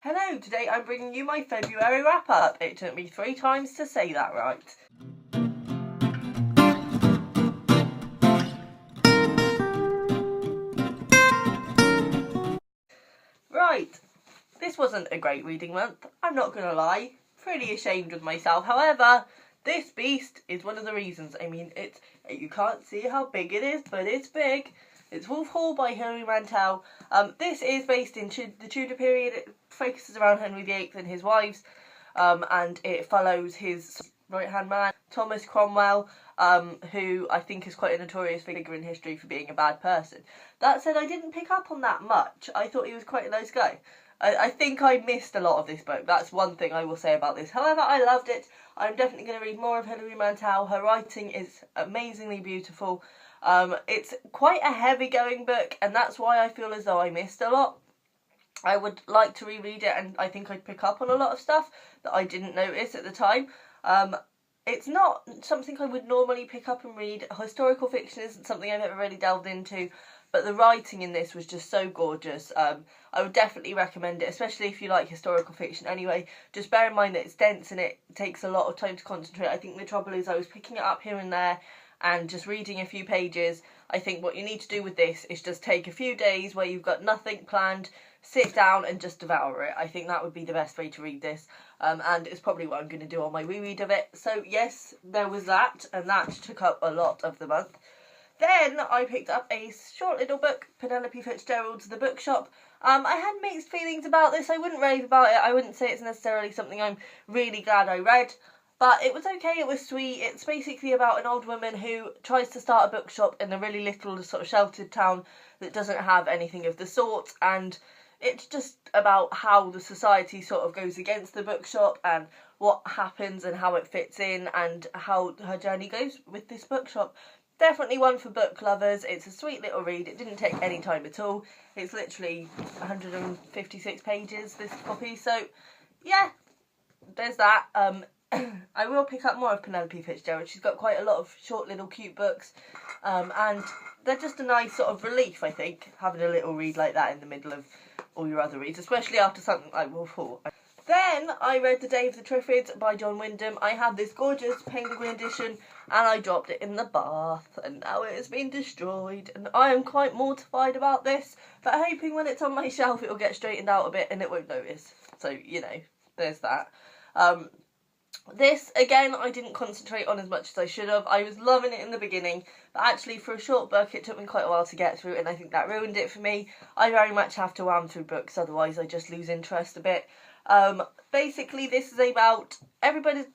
Hello, today I'm bringing you my February wrap-up. It took me 3 times to say that right. Right, this wasn't a great reading month, I'm not gonna lie. Pretty ashamed of myself. However, this beast is one of the reasons. I mean, you can't see how big it is, but it's big. It's Wolf Hall by Hilary Mantel. This is based in the Tudor period. It focuses around Henry VIII and his wives, and it follows his right-hand man, Thomas Cromwell, who I think is quite a notorious figure in history for being a bad person. That said, I didn't pick up on that much. I thought he was quite a nice guy. I think I missed a lot of this book. That's one thing I will say about this. However, I loved it. I'm definitely going to read more of Hilary Mantel. Her writing is amazingly beautiful. It's quite a heavy-going book, and that's why I feel as though I missed a lot. I would like to reread it, and I think I'd pick up on a lot of stuff that I didn't notice at the time. It's not something I would normally pick up and read. Historical fiction isn't something I've ever really delved into, but the writing in this was just so gorgeous. I would definitely recommend it, especially if you like historical fiction anyway. Just bear in mind that it's dense and it takes a lot of time to concentrate. I think the trouble is I was picking it up here and there and just reading a few pages. I think what you need to do with this is just take a few days where you've got nothing planned, sit down and just devour it. I think that would be the best way to read this, and it's probably what I'm going to do on my reread of it. So yes, there was that, and that took up a lot of the month. Then I picked up a short little book, Penelope Fitzgerald's The Bookshop. I had mixed feelings about this. I wouldn't rave about it. I wouldn't say it's necessarily something I'm really glad I read. But it was okay, it was sweet. It's basically about an old woman who tries to start a bookshop in a really little sort of sheltered town that doesn't have anything of the sort, and it's just about how the society sort of goes against the bookshop and what happens and how it fits in and how her journey goes with this bookshop. Definitely one for book lovers. It's a sweet little read. It didn't take any time at all. It's literally 156 pages, this copy. So, yeah, there's that. I will pick up more of Penelope Fitzgerald. She's got quite a lot of short little cute books. And they're just a nice sort of relief, I think, having a little read like that in the middle of all your other reads, especially after something like Wolf Hall. Then I read The Day of the Trifid by John Wyndham. I had this gorgeous penguin edition and I dropped it in the bath and now it has been destroyed, and I am quite mortified about this, but hoping when it's on my shelf it'll get straightened out a bit and it won't notice. So, you know, there's that. This, again, I didn't concentrate on as much as I should have. I was loving it in the beginning, but actually for a short book it took me quite a while to get through, and I think that ruined it for me. I very much have to wham through books, otherwise I just lose interest a bit. Basically this is about everybody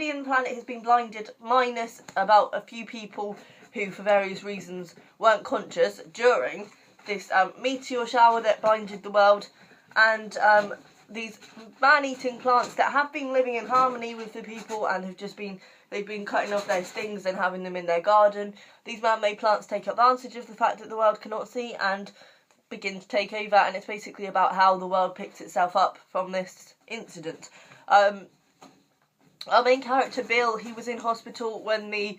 in the planet has been blinded, minus about a few people who for various reasons weren't conscious during this meteor shower that blinded the world, and these man-eating plants that have been living in harmony with the people and they've been cutting off their stings and having them in their garden. These man-made plants take advantage of the fact that the world cannot see and begin to take over, and it's basically about how the world picks itself up from this incident. Our main character, Bill, he was in hospital when the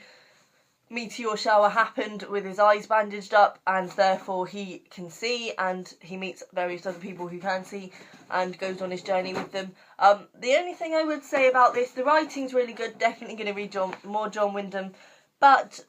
meteor shower happened with his eyes bandaged up, and therefore he can see, and he meets various other people who can see and goes on his journey with them. The only thing I would say about this, the writing's really good, definitely going to read more John Wyndham, but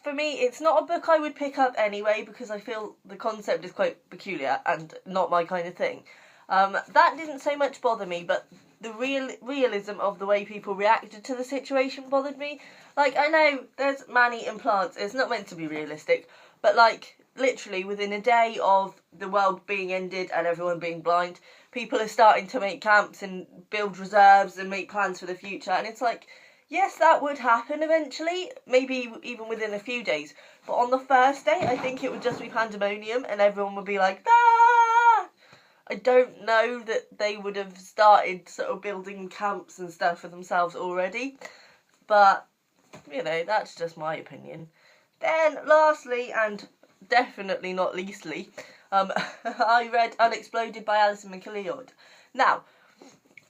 for me it's not a book I would pick up anyway because I feel the concept is quite peculiar and not my kind of thing. That didn't so much bother me, but the realism of the way people reacted to the situation bothered me. Like, I know there's man-eating plants, it's not meant to be realistic, but like, literally within a day of the world being ended and everyone being blind, people are starting to make camps and build reserves and make plans for the future, and it's like, yes, that would happen eventually, maybe even within a few days, but on the first day I think it would just be pandemonium and everyone would be like, ah! I don't know that they would have started sort of building camps and stuff for themselves already, but, you know, that's just my opinion. Then, lastly, and definitely not leastly, I read Unexploded by Alison McLeod. Now,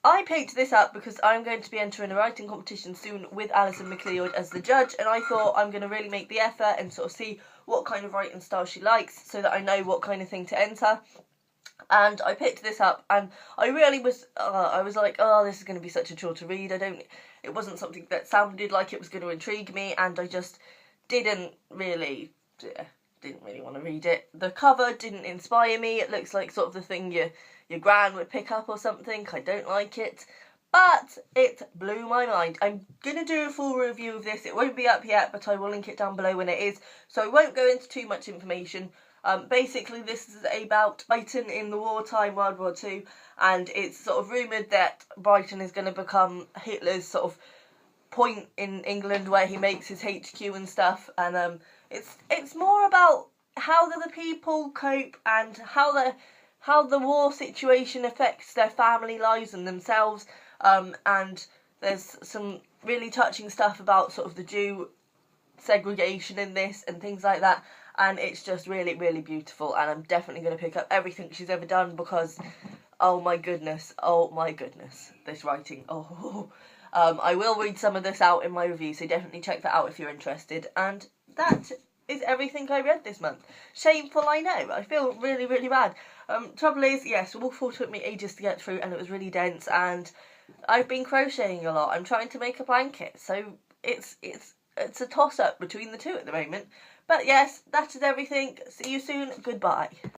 I picked this up because I'm going to be entering a writing competition soon with Alison McLeod as the judge, and I thought I'm going to really make the effort and sort of see what kind of writing style she likes so that I know what kind of thing to enter. And I picked this up, and I really was, I was like, oh, this is going to be such a chore to read. It wasn't something that sounded like it was going to intrigue me, and I just didn't really want to read it. The cover didn't inspire me. It looks like sort of the thing your gran would pick up or something. I don't like it. But it blew my mind. I'm going to do a full review of this. It won't be up yet, but I will link it down below when it is. So I won't go into too much information. Basically, this is about Brighton in the wartime, World War II, and it's sort of rumoured that Brighton is going to become Hitler's sort of point in England where he makes his HQ and stuff. And it's more about how the people cope and how the war situation affects their family lives and themselves. And there's some really touching stuff about sort of the Jew segregation in this and things like that, and it's just really, really beautiful, and I'm definitely going to pick up everything she's ever done because oh my goodness, this writing, I will read some of this out in my review, so definitely check that out if you're interested. And that is everything I read this month. Shameful, I know. I feel really, really bad. Trouble is, yes, Wolf Hall took me ages to get through, and it was really dense, and I've been crocheting a lot. I'm trying to make a blanket, so it's a toss-up between the two at the moment. But yes, that is everything. See you soon. Goodbye.